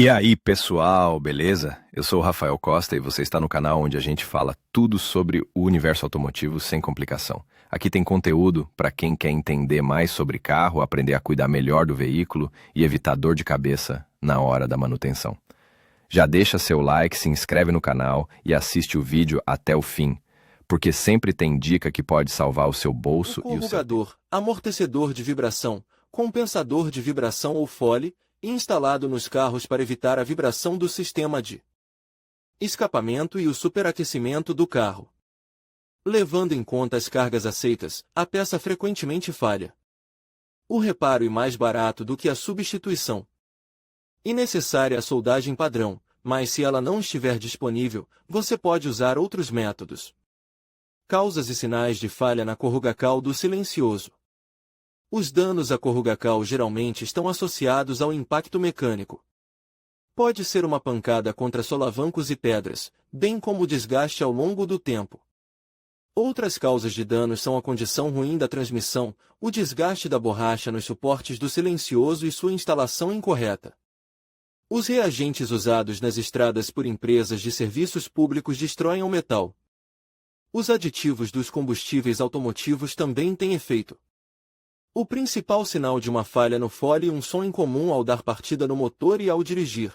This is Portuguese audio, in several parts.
E aí, pessoal, beleza? Eu sou o Rafael Costa e você está no canal onde a gente fala tudo sobre o universo automotivo sem complicação. Aqui tem conteúdo para quem quer entender mais sobre carro, aprender a cuidar melhor do veículo e evitar dor de cabeça na hora da manutenção. Já deixa seu like, se inscreve no canal e assiste o vídeo até o fim, porque sempre tem dica que pode salvar o seu bolso e o seu tempo. Corrugador, amortecedor de vibração, compensador de vibração ou fole, instalado nos carros para evitar a vibração do sistema de escapamento e o superaquecimento do carro. Levando em conta as cargas aceitas, a peça frequentemente falha. O reparo é mais barato do que a substituição. E necessária a soldagem padrão, mas se ela não estiver disponível, você pode usar outros métodos. Causas e sinais de falha na corrugacal do silencioso. Os danos à corrugacal geralmente estão associados ao impacto mecânico. Pode ser uma pancada contra solavancos e pedras, bem como o desgaste ao longo do tempo. Outras causas de danos são a condição ruim da transmissão, o desgaste da borracha nos suportes do silencioso e sua instalação incorreta. Os reagentes usados nas estradas por empresas de serviços públicos destroem o metal. Os aditivos dos combustíveis automotivos também têm efeito. O principal sinal de uma falha no fole é um som incomum ao dar partida no motor e ao dirigir.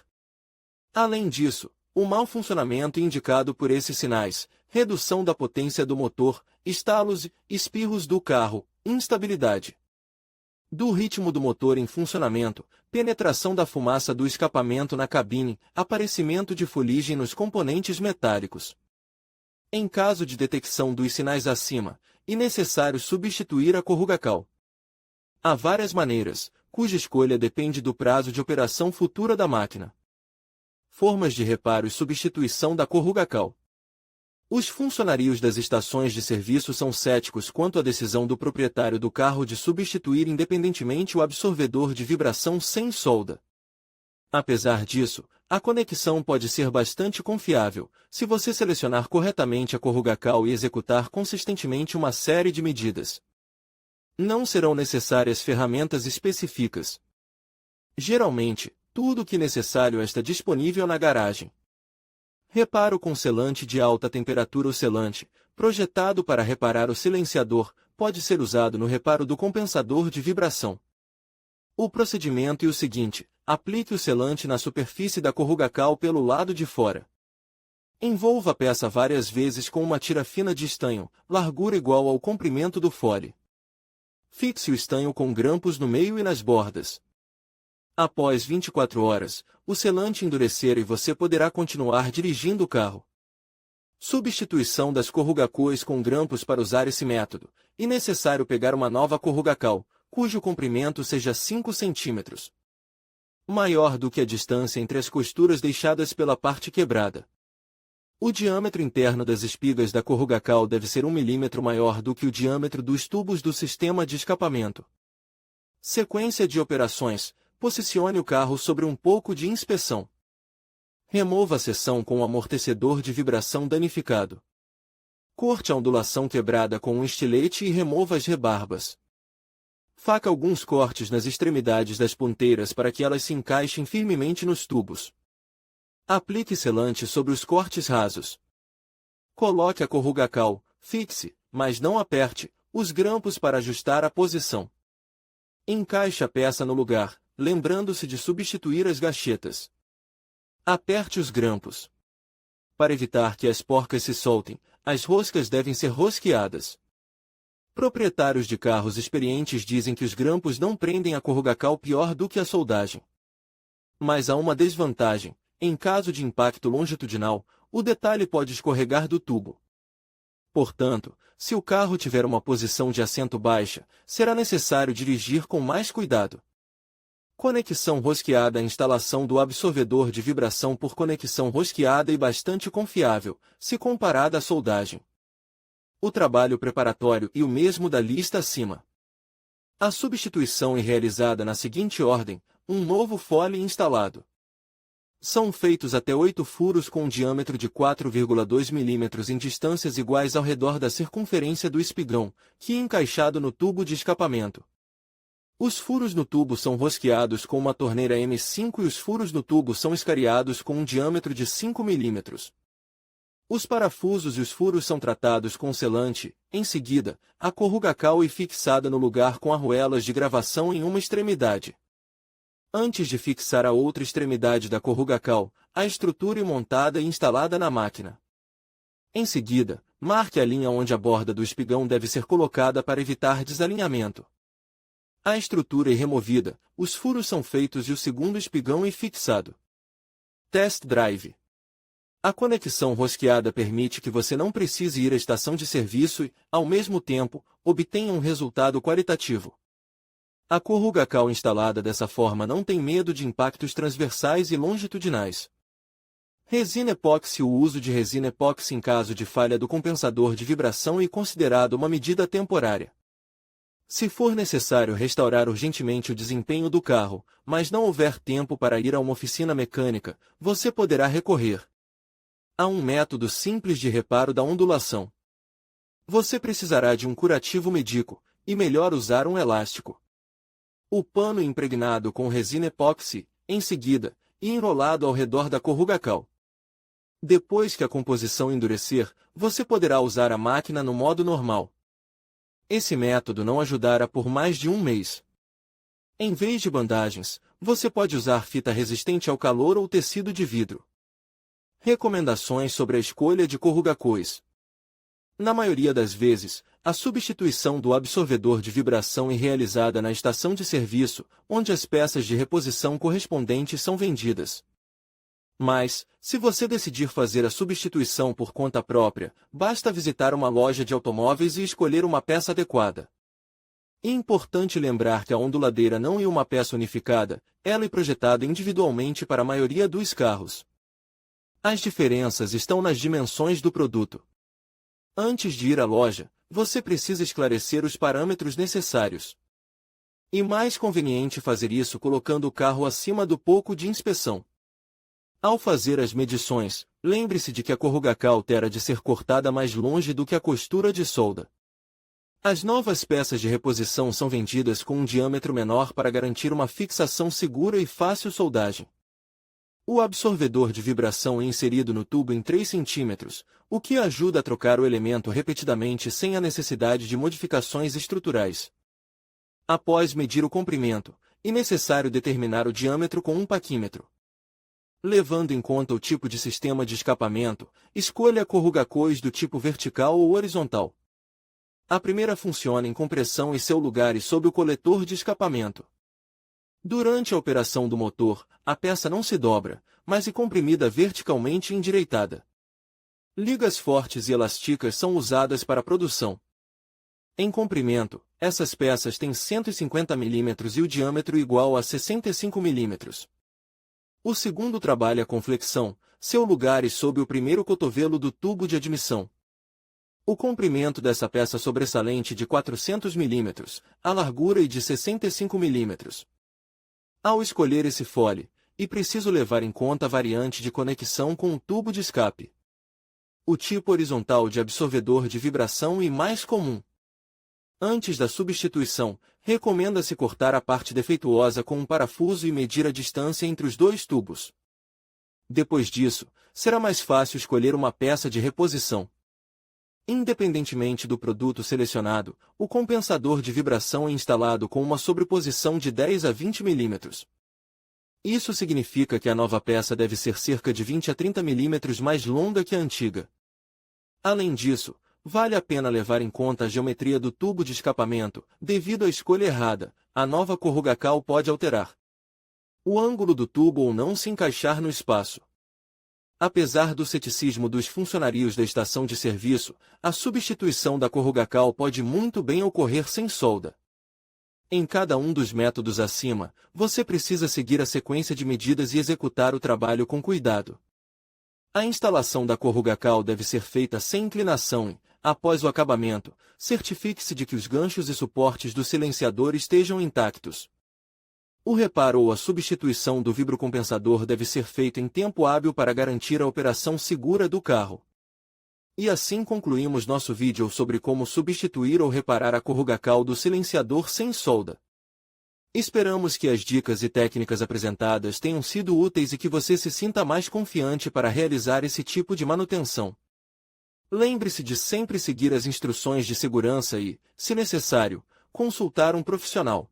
Além disso, o mau funcionamento indicado por esses sinais, redução da potência do motor, estalos e espirros do carro, instabilidade do ritmo do motor em funcionamento, penetração da fumaça do escapamento na cabine, aparecimento de fuligem nos componentes metálicos. Em caso de detecção dos sinais acima, é necessário substituir a corrugacal. Há várias maneiras, cuja escolha depende do prazo de operação futura da máquina. Formas de reparo e substituição da corrugacal. Os funcionários das estações de serviço são céticos quanto à decisão do proprietário do carro de substituir independentemente o absorvedor de vibração sem solda. Apesar disso, a conexão pode ser bastante confiável, se você selecionar corretamente a corrugacal e executar consistentemente uma série de medidas. Não serão necessárias ferramentas específicas. Geralmente, tudo o que necessário está disponível na garagem. Reparo com selante de alta temperatura. O selante, projetado para reparar o silenciador, pode ser usado no reparo do compensador de vibração. O procedimento é o seguinte: aplique o selante na superfície da corrugacal pelo lado de fora. Envolva a peça várias vezes com uma tira fina de estanho, largura igual ao comprimento do fole. Fixe o estanho com grampos no meio e nas bordas. Após 24 horas, o selante endurecerá e você poderá continuar dirigindo o carro. Substituição das corrugacões com grampos. Para usar esse método, é necessário pegar uma nova corrugacal, cujo comprimento seja 5 cm. Maior do que a distância entre as costuras deixadas pela parte quebrada. O diâmetro interno das espigas da corrugacal deve ser 1 mm maior do que o diâmetro dos tubos do sistema de escapamento. Sequência de operações: posicione o carro sobre um pouco de inspeção. Remova a seção com o amortecedor de vibração danificado. Corte a ondulação quebrada com um estilete e remova as rebarbas. Faça alguns cortes nas extremidades das ponteiras para que elas se encaixem firmemente nos tubos. Aplique selante sobre os cortes rasos. Coloque a corrugacal, fixe, mas não aperte, os grampos para ajustar a posição. Encaixe a peça no lugar, lembrando-se de substituir as gachetas. Aperte os grampos. Para evitar que as porcas se soltem, as roscas devem ser rosqueadas. Proprietários de carros experientes dizem que os grampos não prendem a corrugacal pior do que a soldagem. Mas há uma desvantagem: em caso de impacto longitudinal, o detalhe pode escorregar do tubo. Portanto, se o carro tiver uma posição de assento baixa, será necessário dirigir com mais cuidado. Conexão rosqueada. A instalação do absorvedor de vibração por conexão rosqueada é bastante confiável, se comparada à soldagem. O trabalho preparatório é o mesmo da lista acima. A substituição é realizada na seguinte ordem: um novo fole instalado. São feitos até 8 furos com um diâmetro de 4,2 mm em distâncias iguais ao redor da circunferência do espigão, que é encaixado no tubo de escapamento. Os furos no tubo são rosqueados com uma torneira M5 e os furos no tubo são escariados com um diâmetro de 5 mm. Os parafusos e os furos são tratados com selante, em seguida, a corruga cal é fixada no lugar com arruelas de gravação em uma extremidade. Antes de fixar a outra extremidade da corruga cal, a estrutura é montada e instalada na máquina. Em seguida, marque a linha onde a borda do espigão deve ser colocada para evitar desalinhamento. A estrutura é removida, os furos são feitos e o segundo espigão é fixado. Test Drive. A conexão rosqueada permite que você não precise ir à estação de serviço e, ao mesmo tempo, obtenha um resultado qualitativo. A corruga cal instalada dessa forma não tem medo de impactos transversais e longitudinais. Resina epóxi. O uso de resina epóxi em caso de falha do compensador de vibração é considerado uma medida temporária. Se for necessário restaurar urgentemente o desempenho do carro, mas não houver tempo para ir a uma oficina mecânica, você poderá recorrer a um método simples de reparo da ondulação. Você precisará de um curativo Medico, e melhor usar um elástico. O pano é impregnado com resina epóxi, em seguida, e enrolado ao redor da corruga cal. Depois que a composição endurecer, você poderá usar a máquina no modo normal. Esse método não ajudará por mais de um mês. Em vez de bandagens, você pode usar fita resistente ao calor ou tecido de vidro. Recomendações sobre a escolha de corruga-cois. Na maioria das vezes, a substituição do absorvedor de vibração é realizada na estação de serviço, onde as peças de reposição correspondentes são vendidas. Mas, se você decidir fazer a substituição por conta própria, basta visitar uma loja de automóveis e escolher uma peça adequada. É importante lembrar que a onduladeira não é uma peça unificada, ela é projetada individualmente para a maioria dos carros. As diferenças estão nas dimensões do produto. Antes de ir à loja, você precisa esclarecer os parâmetros necessários. É mais conveniente fazer isso colocando o carro acima do pouco de inspeção. Ao fazer as medições, lembre-se de que a corruga cal terá de ser cortada mais longe do que a costura de solda. As novas peças de reposição são vendidas com um diâmetro menor para garantir uma fixação segura e fácil soldagem. O absorvedor de vibração é inserido no tubo em 3 cm, o que ajuda a trocar o elemento repetidamente sem a necessidade de modificações estruturais. Após medir o comprimento, é necessário determinar o diâmetro com um paquímetro. Levando em conta o tipo de sistema de escapamento, escolha a corruga-cois do tipo vertical ou horizontal. A primeira funciona em compressão e seu lugar é sob o coletor de escapamento. Durante a operação do motor, a peça não se dobra, mas é comprimida verticalmente e endireitada. Ligas fortes e elásticas são usadas para a produção. Em comprimento, essas peças têm 150 mm e o diâmetro igual a 65 mm. O segundo trabalha com flexão, seu lugar é sob o primeiro cotovelo do tubo de admissão. O comprimento dessa peça sobressalente de 400 mm, a largura é de 65 mm. Ao escolher esse fole, é preciso levar em conta a variante de conexão com o tubo de escape. O tipo horizontal de absorvedor de vibração é mais comum. Antes da substituição, recomenda-se cortar a parte defeituosa com um parafuso e medir a distância entre os dois tubos. Depois disso, será mais fácil escolher uma peça de reposição. Independentemente do produto selecionado, o compensador de vibração é instalado com uma sobreposição de 10 a 20 mm. Isso significa que a nova peça deve ser cerca de 20 a 30 mm mais longa que a antiga. Além disso, vale a pena levar em conta a geometria do tubo de escapamento. Devido à escolha errada, a nova corruga cal pode alterar o ângulo do tubo ou não se encaixar no espaço. Apesar do ceticismo dos funcionários da estação de serviço, a substituição da corruga cal pode muito bem ocorrer sem solda. Em cada um dos métodos acima, você precisa seguir a sequência de medidas e executar o trabalho com cuidado. A instalação da corruga cal deve ser feita sem inclinação e, após o acabamento, certifique-se de que os ganchos e suportes do silenciador estejam intactos. O reparo ou a substituição do vibrocompensador deve ser feito em tempo hábil para garantir a operação segura do carro. E assim concluímos nosso vídeo sobre como substituir ou reparar a corruga cal do silenciador sem solda. Esperamos que as dicas e técnicas apresentadas tenham sido úteis e que você se sinta mais confiante para realizar esse tipo de manutenção. Lembre-se de sempre seguir as instruções de segurança e, se necessário, consultar um profissional.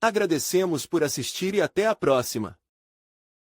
Agradecemos por assistir e até a próxima!